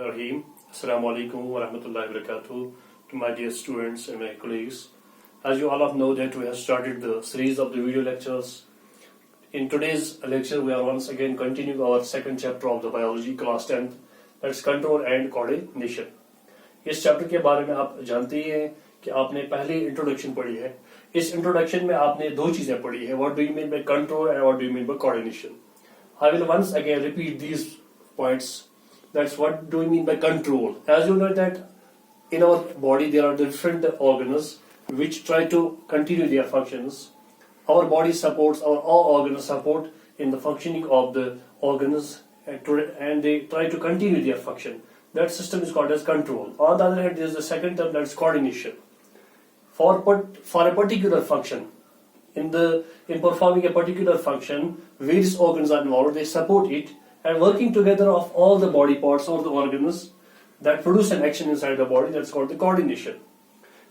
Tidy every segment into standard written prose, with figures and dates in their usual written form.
Rahim. Assalamu alaikum wa rahmatullahi wa barakatuh to my dear students and my colleagues. As you all know that we have started the series of the video lectures. In today's lecture we are once again continuing our second chapter of the biology class 10th, that's control and coordination. इस chapter के बारे में आप जानते ही हैं कि आपने पहले इंट्रोडक्शन पढ़ी है. इस इंट्रोडक्शन में आपने दो चीजें पढ़ी है, what do you mean by control and what do you mean by coordination. I will once again repeat these points. That's what do we mean by control. As you know that in our body there are different organs which try to continue their functions. Our body supports, our all organs support in the functioning of the organs and they try to continue their function. That system is called as control. On the other hand, there is the second term, that's coordination. For a particular function, in performing a particular function, various organs are involved, they support it, and working together of all the body parts or the organs that produce an action inside the body, that's called the coordination.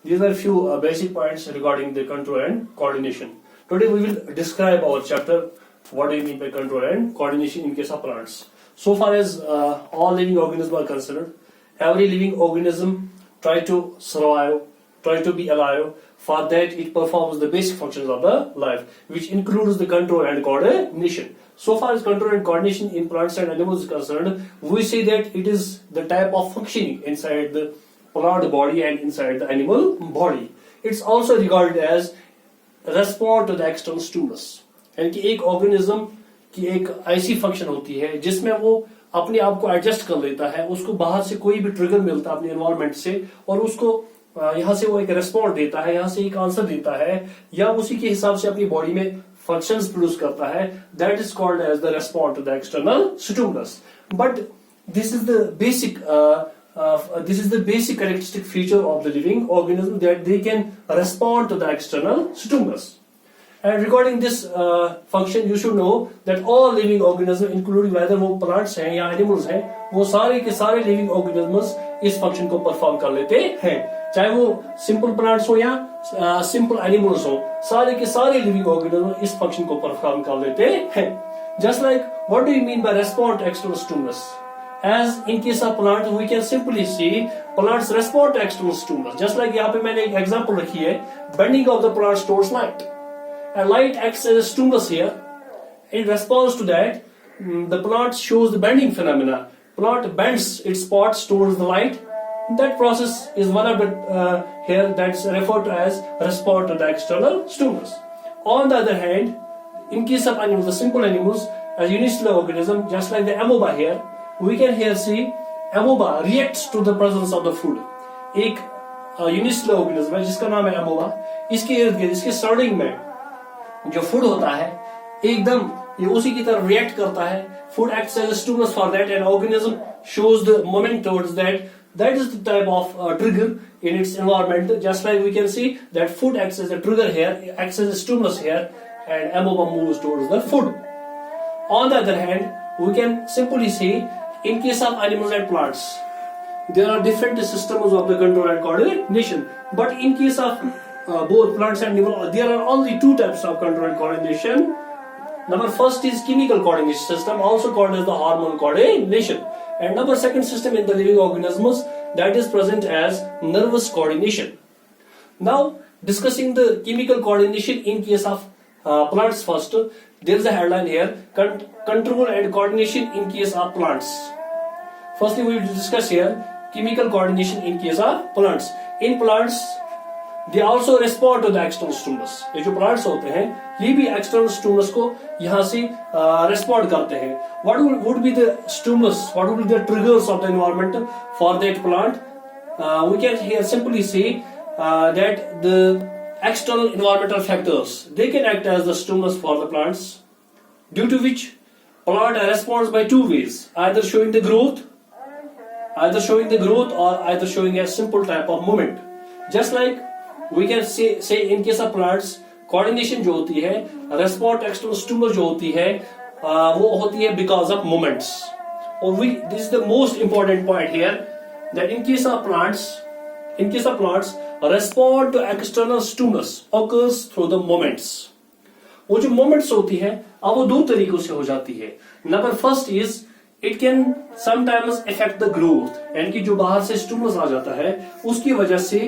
These are a few basic points regarding the control and coordination. Today we will describe our chapter, what do you mean by control and coordination in case of plants. So far as all living organisms are concerned, every living organism try to survive, try to be alive. For that it performs the basic functions of the life, which includes the control and coordination. So far as control and coordination in plants and animals is concerned, we say that it is the type of functioning inside the plant body and inside the animal body. It's also regarded as response to the external stimulus. यानी कि एक organism की एक ऐसी function होती है जिसमें वो अपने आप को एडजस्ट कर लेता है, उसको बाहर से कोई भी ट्रिगर मिलता है अपने एनवायरनमेंट से और उसको यहाँ से वो एक रेस्पॉन्स देता है, यहाँ से एक आंसर देता है या उसी के हिसाब से अपनी बॉडी में functions produce करता है. That is called as the response to the external stimulus. But this is the basic characteristic feature of the living organism, that they can respond to the external stimulus. And regarding this function, you should know that all living organisms, including whether वो plants हैं या animals हैं, वो सारे के सारे living organisms इस function को perform कर लेते हैं. चाहे वो simple plants हो या simple animals हो, सारे के सारे living organisms इस function को perform कर लेते हैं. Just like what do you mean by respond to external stimulus? As in case of plants, we can simply see plants respond to external stimulus. Just like यहाँ पे मैंने एक example रखी है, bending of the plant stores light. And light acts as a stimulus here. In response to that, the plant shows the bending phenomena. Plant bends its parts towards the light. That process is one of the here that's referred to as response to the external stimulus. On the other hand, in case of animals, the simple animals, a unicellular organism, just like the amoeba here, we can here see amoeba reacts to the presence of the food. एक unicellular organism है जिसका नाम है amoeba. इसके इर्द गिर्द, इसके surrounding में जो फूड होता है एकदम ये उसी की तरह रिएक्ट करता है. Food acts as a stimulus for that and organism shows the moment towards that. That is the type of trigger in its environment. Just like we can see that food acts as a trigger here, acts as a stimulus here, and amoeba moves towards the food. On the other hand, we can simply see in case of animals and plants, there are different systems of the control and coordination. But in case of both plants and animals, there are only two types of control and coordination. Number first is chemical coordination system, also called as the hormone coordination. And number second system in the living organisms, that is present as nervous coordination. Now discussing the chemical coordination in case of plants first, there is a headline here, control and coordination in case of plants. Firstly we will discuss here chemical coordination in case of plants. In plants they also respond to the external stimulus. ये जो plants होते हैं ये भी external stimulus को यहाँ से respond करते हैं. What would be the stimulus? What would be the triggers of the environment for that plant? We can here simply say that the external environmental factors, they can act as the stimulus for the plants, due to which plant responds by two ways, either showing the growth or either showing a simple type of movement. Just like we can say in case of plants, coordination जो होती है, response to external stimulus जो होती है, वो होती है because of movements. और this is the most important point here, that in case of plants, respond to external stimulus occurs through the moments. वो जो moments होती है, अब वो दो तरीकों से हो जाती है. Number first is it can sometimes effect the growth, यानी कि जो बाहर से स्टिमुलस आ जाता है उसकी वजह से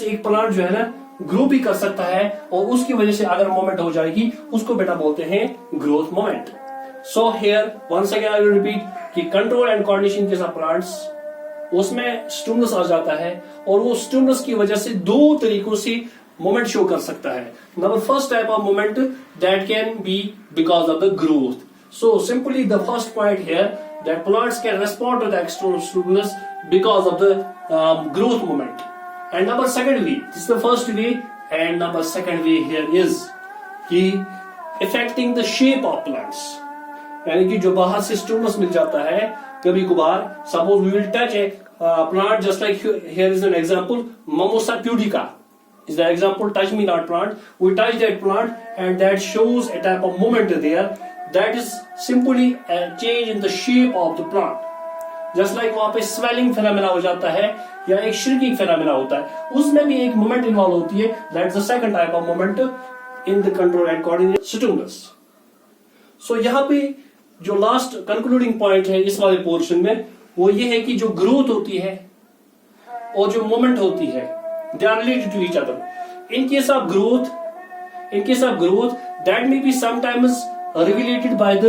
एक प्लांट जो है ना ग्रो भी कर सकता है, और उसकी वजह से अगर मोमेंट हो जाएगी उसको बेटा बोलते हैं growth moment. So here once again I will repeat कि कंट्रोल एंड कोऑर्डिनेशन के साथ प्लांट्स उसमें स्टिमुलस आ जाता है, और वो स्टिमुलस की वजह से दो तरीकों से मोमेंट शो कर सकता है। Number first type of moment that can be because of the growth. So simply the first point here that plants can respond to the external stimulus because of the growth moment. And number second way, this is the first way, and number second way here is कि affecting the shape of plants, यानी कि जो बाहर से stimulus मिल जाता है कभी कभार, suppose we will touch a plant just like here is an example, Mimosa pudica is the example, touch me not plant, we touch that plant and that shows a type of movement there, that is simply a change in the shape of the plant. Just like वहां पे swelling phenomena हो जाता है या एक shrinking phenomena होता है, उसमें भी एक मोमेंट इन्वॉल्व होती है, that's the second type of moment in the control and coordination stimulus. So यहाँ पे जो लास्ट कंक्लूडिंग पॉइंट है इस वाले पोर्शन में वो ये है कि जो ग्रोथ होती है और जो मोमेंट होती है they are related to each other. In case of growth that may be sometimes regulated by the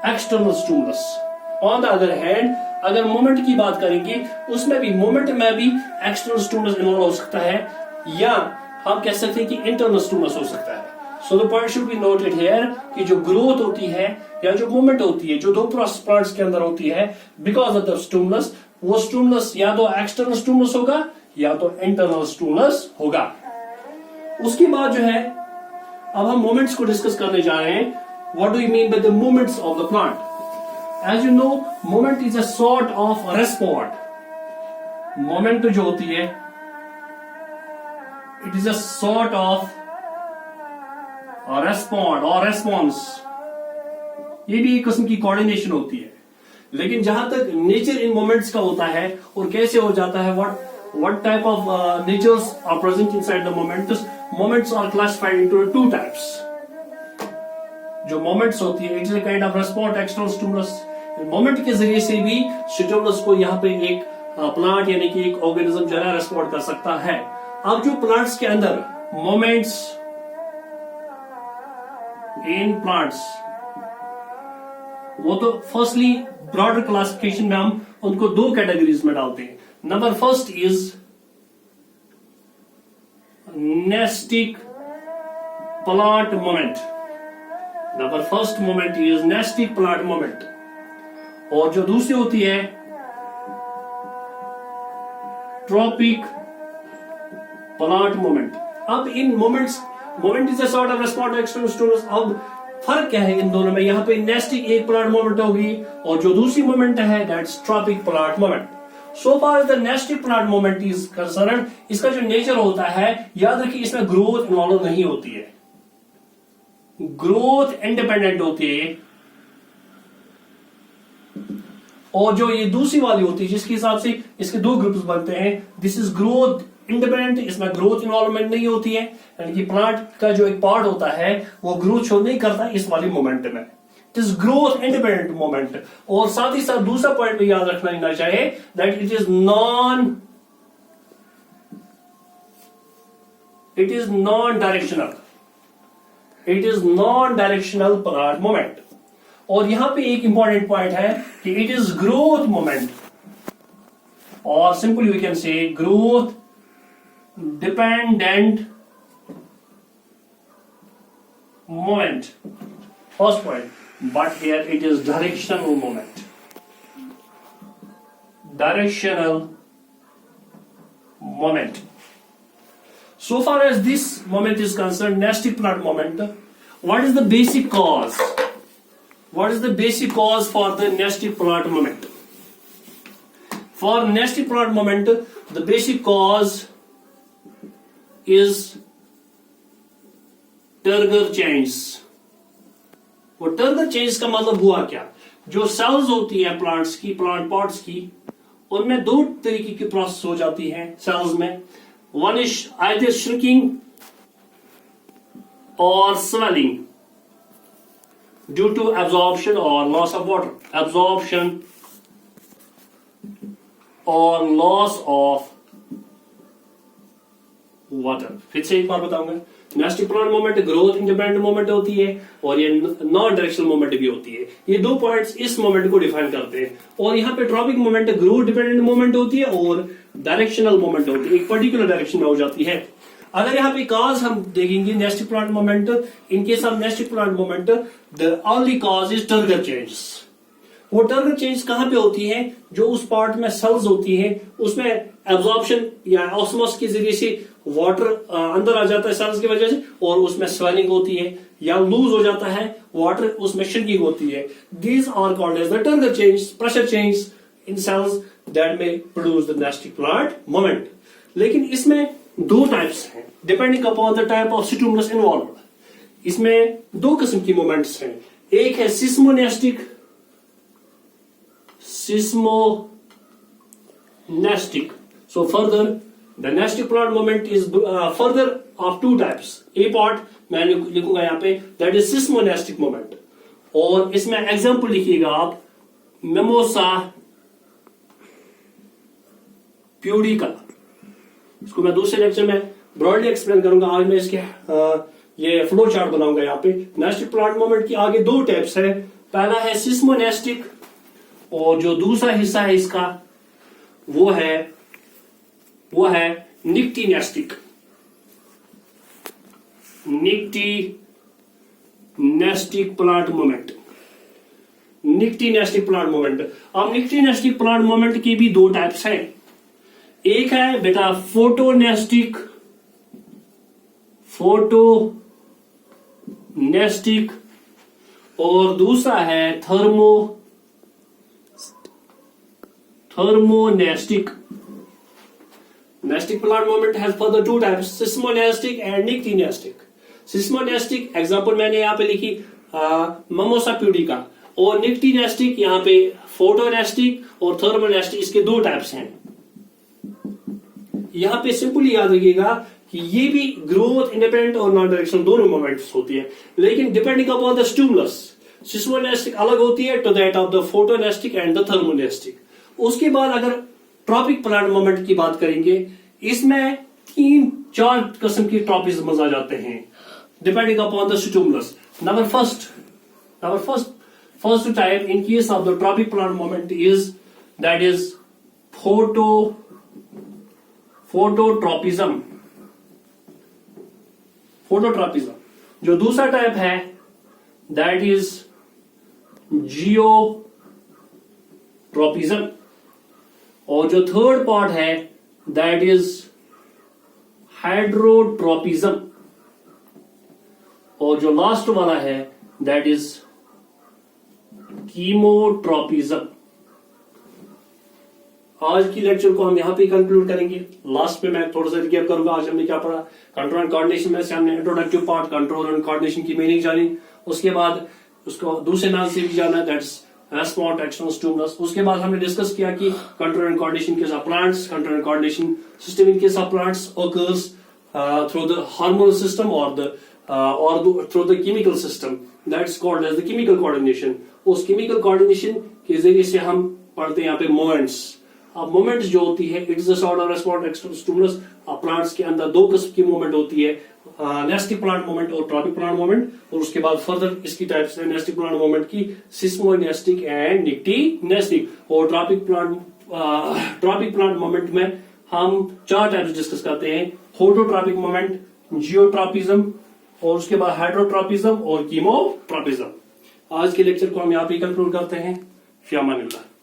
external stimulus. On the other hand अगर मोमेंट की बात करेंगे उसमें भी मोमेंट में भी एक्सटर्नल स्टिमुलस इन्वॉल्व हो सकता है, या हम कह सकते हैं कि इंटरनल स्टिमुलस हो सकता है। So the point should be noted here कि जो ग्रोथ होती है या जो मूवमेंट होती है जो दो प्लांट्स के अंदर होती है बिकॉज ऑफ द स्टिमुलस, वो स्टिमुलस या तो एक्सटर्नल स्टिमुलस होगा या तो इंटरनल स्टिमुलस होगा। उसके बाद जो है अब हम मोमेंट्स को डिस्कस करने जा रहे हैं। What do you mean by the movements of the plant? As you know, moment is a sort of response. Moment जो होती है, it is a sort of a response. ये भी एक किस्म की कोऑर्डिनेशन होती है, लेकिन जहां तक नेचर इन मोमेंट्स का होता है और कैसे हो जाता है, what type of natures are present inside the moments? Moments are classified into two types. जो मोमेंट्स होती है, it is a kind of response external stimulus. Moment के जरिए से भी स्टिमुलस को यहाँ पे एक प्लांट यानी कि एक ऑर्गेनिज्म जो है रिस्पॉन्ड कर सकता है। अब जो प्लांट्स के अंदर मोमेंट्स इन प्लांट्स, वो तो फर्स्टली ब्रॉडर क्लासिफिकेशन में हम उनको दो कैटेगरीज में डालते हैं। Number first is nastic plant moment. Number first moment is nastic plant moment, और जो दूसरी होती है ट्रॉपिक प्लांट मोमेंट। अब इन moment is a sort of response to external stimulus. अब फर्क क्या है इन दोनों में? यहाँ पे नेस्टिक एक प्लांट मोमेंट होगी और जो दूसरी मोमेंट है that's tropic plant moment. So far the nastic plant moment is concern, इसका जो नेचर होता है, याद रखिए इसमें ग्रोथ इन्वॉल्व नहीं होती है, ग्रोथ इंडिपेंडेंट होती है। और जो ये दूसरी वाली होती है जिसके हिसाब से इसके दो ग्रुप्स बनते हैं, दिस इज ग्रोथ इंडिपेंडेंट, इसमें ग्रोथ इन्वॉल्वमेंट नहीं होती है, यानी कि प्लांट का जो एक पार्ट होता है वो ग्रोथ शो नहीं करता इस वाली मोमेंट में। It is growth independent moment. और साथ ही साथ दूसरा पॉइंट भी याद रखना चाहिए that it is non directional, it is non directional plant moment. और यहां पे एक इंपॉर्टेंट पॉइंट है कि इट इज ग्रोथ मोमेंट, और simply we can say growth dependent moment, first point, but here it is directional moment, directional moment. So far as this moment is concerned, nestic plant moment, what is the basic cause? What is the basic cause for the nestic plant moment? For nestic plant moment, the basic cause is Turgor chains. वो Turgor chains का मतलब हुआ क्या? जो cells होती है plants की, plant pots की, उनमें दो तरीके की प्रोसेस हो जाती है cells में। One is either shrinking or swelling. Due to absorption और लॉस ऑफ वाटर, एब्जॉर्प्शन और लॉस ऑफ वाटर। फिर से एक बार बताऊंगा, nastic plant moment growth independent moment होती है और ये नॉन डायरेक्शनल मोमेंट भी होती है। ये दो पॉइंट्स इस मोमेंट को डिफाइन करते हैं। और यहाँ पे tropic moment growth dependent moment होती है और डायरेक्शनल मोमेंट होती है, एक पर्टिकुलर डायरेक्शन में हो जाती है। अगर यहाँ पे कॉज हम देखेंगे nastic plant moment, in case of nastic plant moment the only cause is turgor changes. वो टर्गर चेंज कहां पे होती है, जो उस पार्ट में सेल्स होती है उसमें एब्जॉर्प्शन या ऑस्मोस के जरिए से वाटर अंदर आ जाता है सेल्स की वजह से और उसमें स्वेलिंग होती है या लूज हो जाता है वाटर, उसमें श्रिंकिंग होती है। These are called as the turgor change, pressure change in cells that may produce the nastic plant moment. लेकिन इसमें दो टाइप्स हैं depending upon the type of stimulus involved. इसमें दो किस्म की मोमेंट्स हैं, एक है seismonastic, seismonestic. So further, the nestic plant moment is further of two types. A part मैं लिखूंगा यहाँ पे that is seismonestic moment, और इसमें एग्जाम्पल लिखिएगा आप मेमोसा प्यूडिका। इसको मैं दूसरे लेक्चर में ब्रॉडली एक्सप्लेन करूंगा। आज मैं इसके ये फ्लो चार्ट बनाऊंगा। यहाँ पे नेस्टिक प्लांट मोमेंट की आगे दो टाइप्स है, पहला है सिस्मोनेस्टिक और जो दूसरा हिस्सा है इसका वो है निक्टीनेस्टिक। निक्टीनेस्टिक प्लांट मोमेंट, निक्टीनेस्टिक प्लांट मोमेंट। अब निक्टीनेस्टिक प्लांट मोमेंट की भी दो टाइप्स हैं, एक है बेटा फोटोनेस्टिक, और दूसरा है thermonestic. Nestic plant moment has further two types, seismonestic and nictinestic. Seismonestic example मैंने यहाँ पे लिखी ममोसा प्यूडिका, और nictinestic यहाँ पे फोटोनेस्टिक और थर्मोनेस्टिक, इसके दो टाइप्स हैं। यहाँ पे सिंपली याद रखिएगा कि ये भी ग्रोथ इंडिपेंडेंट और नॉन डायरेक्शनल दोनों मोमेंट्स होती है, लेकिन depending upon the stimulus seismonastic अलग होती है to that of the photonastic and the thermonastic. उसके बाद अगर ट्रॉपिक प्लांट मोमेंट की बात करेंगे, इसमें 3-4 किस्म की ट्रॉपिज्म आ जाते हैं depending upon the stimulus. Number first type in case of the tropic plant moment is that is phototropism. जो दूसरा टाइप है दैट इज जियोट्रॉपिज्म, और जो थर्ड पार्ट है दैट इज हाइड्रोट्रॉपिज्म, और जो लास्ट वाला है दैट इज कीमोट्रॉपिज्म। आज की लेक्चर को हम यहां पे कंक्लूड करेंगे। लास्ट पे मैं थोड़ा सा रिकैप करूंगा आज हमने क्या पढ़ा। कंट्रोल एंड कोऑर्डिनेशन में से हमने introductive part control and coordination की मीनिंग जानी, उसके बाद उसको दूसरे नाम से भी जाना दैट्स रेस्पॉन्स एक्शनल स्टिमुलस। उसके बाद हमने डिस्कस किया कि कंट्रोल एंड कोऑर्डिनेशन के साथ plants, control and coordination system in case of plants occurs through the hormonal system or through the chemical system, that's called as the chemical coordination. उस chemical coordination के जरिए से हम पढ़ते हैं यहाँ पे मोमेंट्स। अब मोमेंट्स जो होती है it is the sort of response actional stimulus. Plants के अंदर दो किस्म की मूवमेंट होती है, नेस्टिक प्लांट मूवमेंट और ट्रॉपिक प्लांट मूवमेंट, और उसके बाद फर्दर इसकी टाइप्स है नेस्टिक प्लांट मूवमेंट की सिस्मोनेस्टिक एंड निक्टीनेस्टिक। और ट्रॉपिक प्लांट मूवमेंट में हम 4 टाइप्स डिस्कस करते हैं, फोटोट्रॉपिक मूवमेंट, जियोट्रॉपिज्म, और उसके बाद हाइड्रोट्रॉपिज्म और कीमोट्रॉपिज्म। आज के लेक्चर को हम यहाँ पे कंक्लूड करते हैं। फियामानिल्लाह।